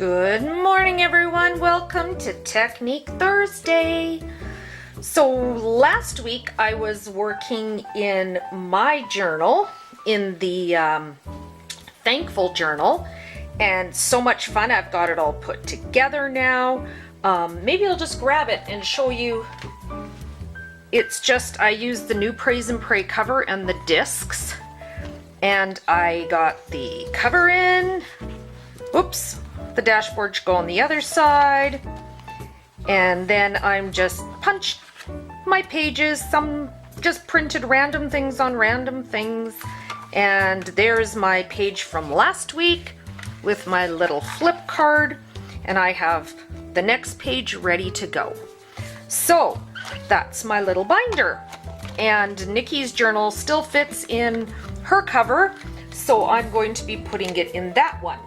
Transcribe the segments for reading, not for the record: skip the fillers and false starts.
Good morning, everyone. Welcome to Technique Thursday. So last week I was working in my journal, in the Thankful journal, and so much fun. I've got it all put together now. Maybe I'll just grab it and show you. It's just, I used the new Praise and Pray cover and the discs, and I got the cover in. Oops. The dashboard should go on the other side, and then I'm just punched my pages, some just printed random things on random things, and there's my page from last week with my little flip card, and I have the next page ready to go. So that's my little binder, and Nikki's journal still fits in her cover, so I'm going to be putting it in that one.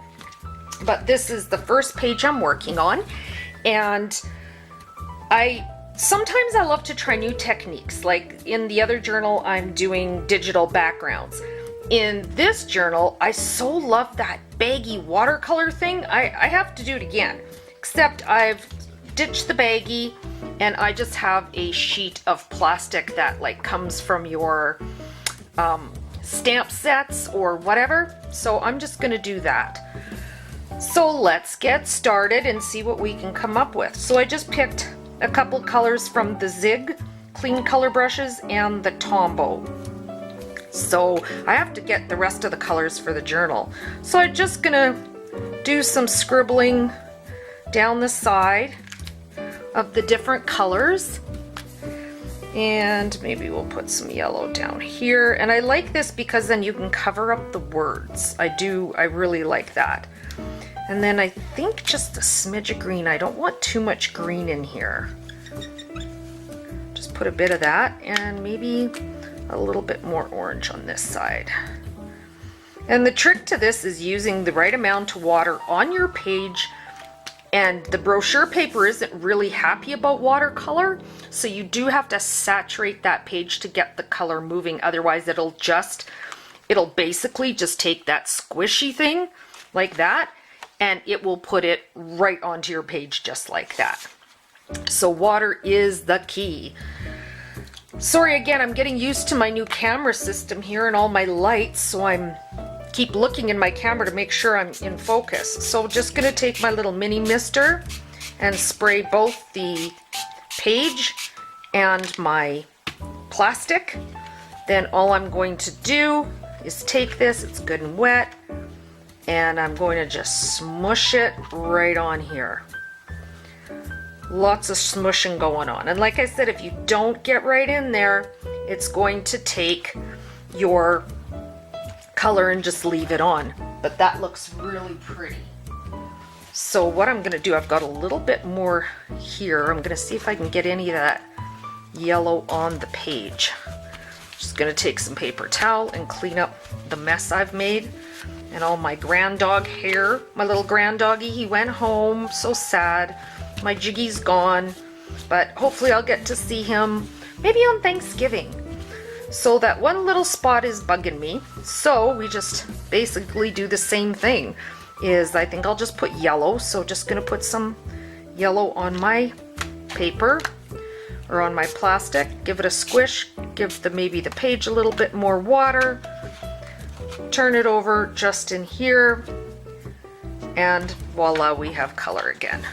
But this is the first page I'm working on, and sometimes I love to try new techniques. Like in the other journal, I'm doing digital backgrounds. In this journal, I so love that baggy watercolor thing. I have to do it again, except I've ditched the baggy and I just have a sheet of plastic that like comes from your stamp sets or whatever. So I'm just gonna do that. So let's get started and see what we can come up with. So I just picked a couple colors from the Zig clean color brushes and the Tombow. So I have to get the rest of the colors for the journal. So I'm just gonna do some scribbling down the side of the different colors. And maybe we'll put some yellow down here. And I like this because then you can cover up the words. I really like that. And then I think just a smidge of green. I don't want too much green in here. Just put a bit of that and maybe a little bit more orange on this side. And the trick to this is using the right amount of water on your page. And the brochure paper isn't really happy about watercolor, so you do have to saturate that page to get the color moving. Otherwise it'll basically just take that squishy thing like that, and it will put it right onto your page just like that. So water is the key. Sorry again, I'm getting used to my new camera system here and all my lights, so I'm keep looking in my camera to make sure I'm in focus. So just gonna take my little mini mister and spray both the page and my plastic. Then all I'm going to do is take this, it's good and wet, and I'm going to just smush it right on here. Lots of smushing going on. And like I said, if you don't get right in there, it's going to take your color and just leave it on. But that looks really pretty. So what I'm gonna do, I've got a little bit more here. I'm gonna see if I can get any of that yellow on the page. Just gonna take some paper towel and clean up the mess I've made. And all my grand dog hair. My little grand doggy, he went home, so sad. My Jiggy's gone, but hopefully I'll get to see him maybe on Thanksgiving. So that one little spot is bugging me. So we just basically do the same thing. I think I'll just put yellow. So just gonna put some yellow on my paper or on my plastic. Give it a squish. Give maybe the page a little bit more water. Turn it over just in here, and voila, we have color again.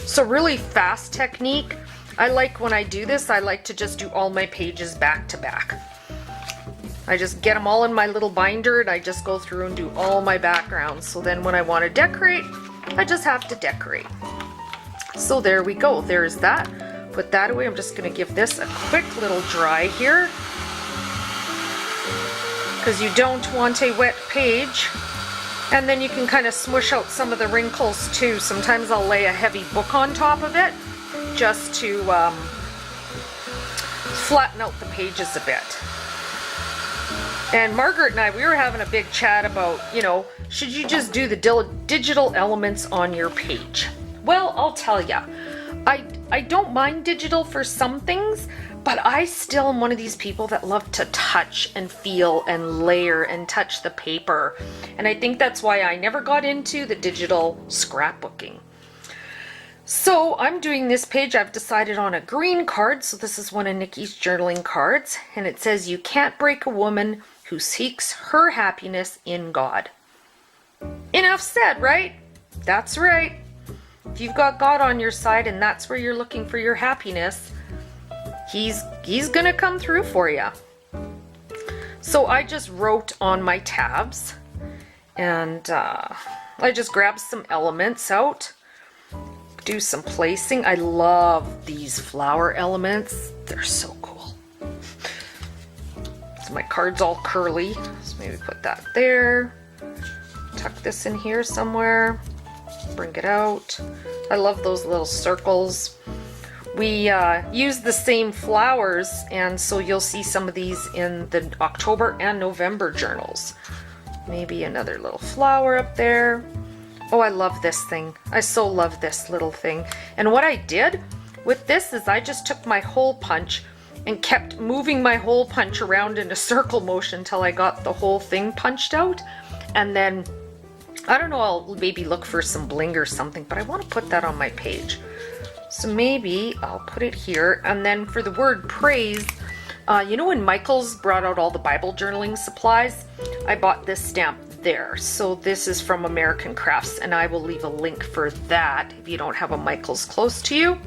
So really fast technique. I like when I do this, I like to just do all my pages back to back. I just get them all in my little binder and I just go through and do all my backgrounds. So then when I want to decorate, I just have to decorate. So there we go, there's that. Put that away. I'm just going to give this a quick little dry here, because you don't want a wet page. And then you can kind of smush out some of the wrinkles too. Sometimes I'll lay a heavy book on top of it just to flatten out the pages a bit. And Margaret and I, we were having a big chat about, should you just do the digital elements on your page? Well, I'll tell ya, I don't mind digital for some things, But I still am one of these people that love to touch and feel and layer and touch the paper. And I think that's why I never got into the digital scrapbooking. So I'm doing this page. I've decided on a green card. So this is one of Nikki's journaling cards. And it says, "You can't break a woman who seeks her happiness in God." Enough said, right? That's right. If you've got God on your side and that's where you're looking for your happiness, He's gonna come through for you. So I just wrote on my tabs, and I just grabbed some elements out, do some placing. I love these flower elements. They're so cool. So my card's all curly, so maybe put that there. Tuck this in here somewhere. Bring it out. I love those little circles. We use the same flowers, and so you'll see some of these in the October and November journals. Maybe another little flower up there. Oh, I love this thing. I so love this little thing. And what I did with this is I just took my hole punch and kept moving my hole punch around in a circle motion until I got the whole thing punched out. And then, I don't know, I'll maybe look for some bling or something, but I want to put that on my page. So maybe I'll put it here. And then for the word praise, you know when Michael's brought out all the Bible journaling supplies? I bought this stamp there. So this is from American Crafts, and I will leave a link for that if you don't have a Michael's close to you.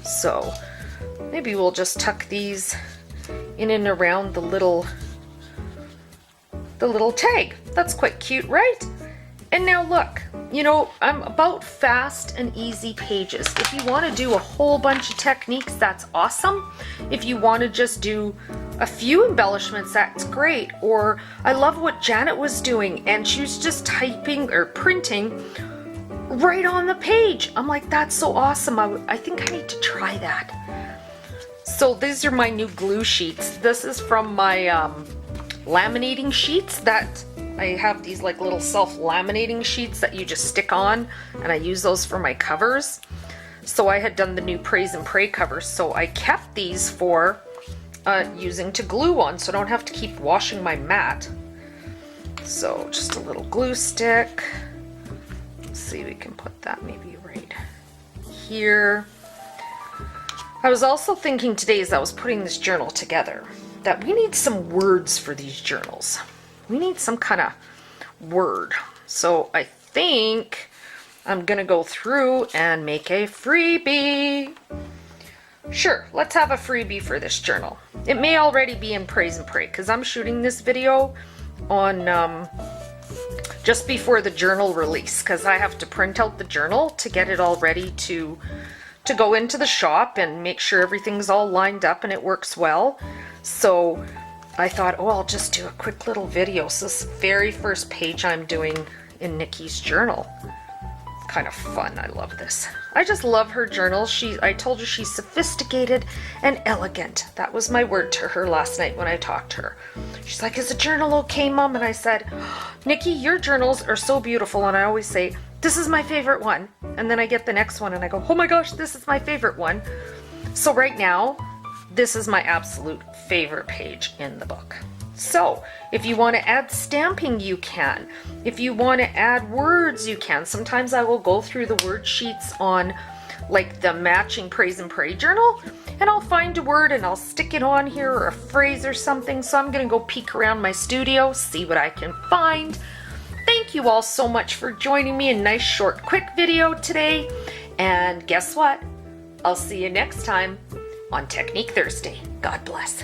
So maybe we'll just tuck these in and around the little tag. That's quite cute, right? And now look, you know, I'm about fast and easy pages. If you want to do a whole bunch of techniques, that's awesome. If you want to just do a few embellishments, that's great. Or I love what Janet was doing, and she was just typing or printing right on the page. I'm like, that's so awesome. I think I need to try that. So these are my new glue sheets. This is from my laminating sheets that I have these like little self-laminating sheets that you just stick on, and I use those for my covers. So I had done the new Praise and Pray covers, so I kept these for using to glue on, so I don't have to keep washing my mat. So just a little glue stick. Let's see, we can put that maybe right here. I was also thinking today as I was putting this journal together that we need some words for these journals. We need some kind of word. So I think I'm gonna go through and make a freebie. Sure, let's have a freebie for this journal. It may already be in Praise and Pray because I'm shooting this video on just before the journal release, because I have to print out the journal to get it all ready to go into the shop and make sure everything's all lined up and it works well. So I thought, oh, I'll just do a quick little video. So this very first page I'm doing in Nikki's journal. Kind of fun. I love this. I just love her journal. I told her she's sophisticated and elegant. That was my word to her last night when I talked to her. She's like, "Is the journal okay, Mom?" And I said, "Nikki, your journals are so beautiful." And I always say, "This is my favorite one." And then I get the next one and I go, "Oh my gosh, this is my favorite one." So right now, this is my absolute favorite page in the book. So if you want to add stamping, you can. If you want to add words, you can. Sometimes I will go through the word sheets on like the matching Praise and Pray journal, and I'll find a word and I'll stick it on here, or a phrase or something. So I'm going to go peek around my studio, see what I can find. Thank you all so much for joining me. A nice short quick video today. And guess what? I'll see you next time on Technique Thursday. God bless.